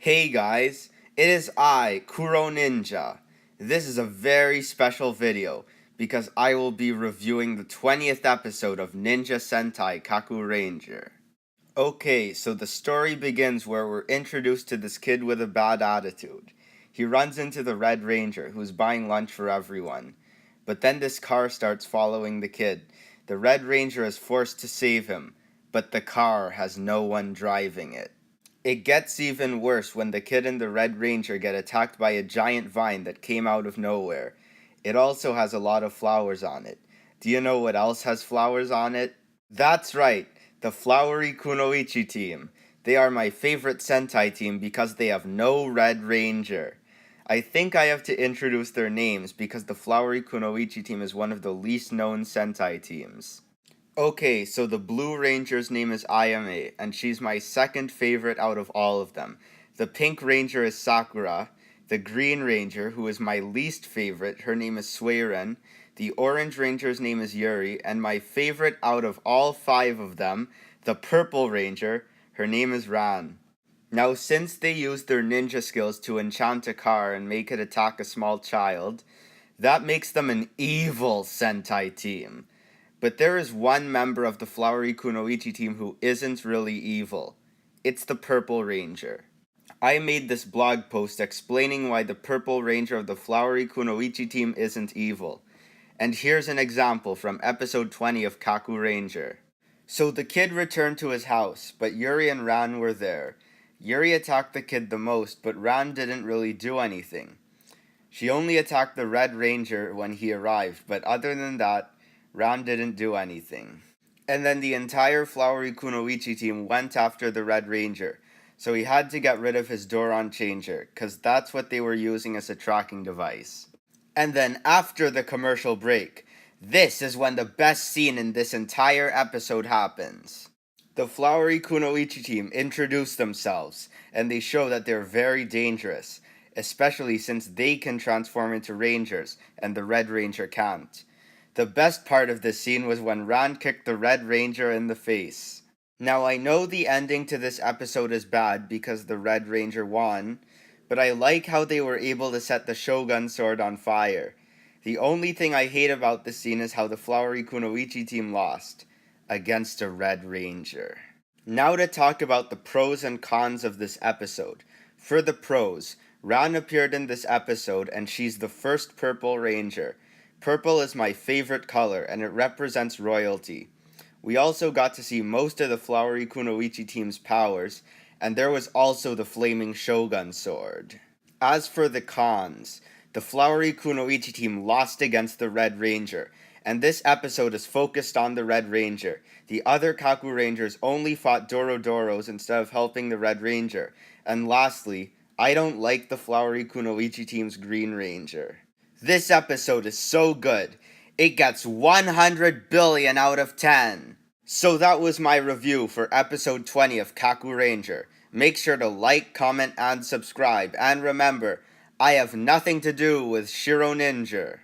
Hey guys, it is I, Kuroninja. This is a very special video because I will be reviewing the 20th episode of Ninja Sentai Kakuranger. Okay, so the story begins where we're introduced to this kid with a bad attitude. He runs into the Red Ranger who's buying lunch for everyone. But then this car starts following the kid. The Red Ranger is forced to save him, but the car has no one driving it. It gets even worse when the kid and the Red Ranger get attacked by a giant vine that came out of nowhere. It also has a lot of flowers on it. Do you know what else has flowers on it? That's right, the Flowery Kunoichi team. They are my favorite Sentai team because they have no Red Ranger. I think I have to introduce their names because the Flowery Kunoichi team is one of the least known Sentai teams. Okay, so the Blue Ranger's name is Ayame, and she's my second favorite out of all of them. The Pink Ranger is Sakura. The Green Ranger, who is my least favorite, her name is Suiren. The Orange Ranger's name is Yuri, and my favorite out of all five of them, the Purple Ranger, her name is Ran. Now, since they used their ninja skills to enchant a car and make it attack a small child, that makes them an evil Sentai team. But there is one member of the Flowery Kunoichi team who isn't really evil. It's the Purple Ranger. I made this blog post explaining why the Purple Ranger of the Flowery Kunoichi team isn't evil. And here's an example from episode 20 of Kakuranger. So the kid returned to his house, but Yuri and Ran were there. Yuri attacked the kid the most, but Ran didn't really do anything. She only attacked the Red Ranger when he arrived, but other than that, Ran didn't do anything. And then the entire Flowery Kunoichi team went after the Red Ranger, so he had to get rid of his Doron changer, cause that's what they were using as a tracking device. And then after the commercial break, this is when the best scene in this entire episode happens. The Flowery Kunoichi team introduce themselves, and they show that they're very dangerous, especially since they can transform into Rangers, and the Red Ranger can't. The best part of this scene was when Ran kicked the Red Ranger in the face. Now I know the ending to this episode is bad because the Red Ranger won, but I like how they were able to set the Shogun sword on fire. The only thing I hate about this scene is how the Flowery Kunoichi team lost against a Red Ranger. Now to talk about the pros and cons of this episode. For the pros, Ran appeared in this episode and she's the first Purple Ranger. Purple is my favorite color and it represents royalty. We also got to see most of the Flowery Kunoichi team's powers, and there was also the flaming Shogun sword. As for the cons, the Flowery Kunoichi team lost against the Red Ranger, and this episode is focused on the Red Ranger. The other Kakurangers only fought Dorodoros instead of helping the Red Ranger. And lastly, I don't like the Flowery Kunoichi team's Green Ranger. This episode is so good, it gets 100 billion out of 10. So that was my review for episode 20 of Kakuranger. Make sure to like, comment, and subscribe. And remember, I have nothing to do with Shironinja.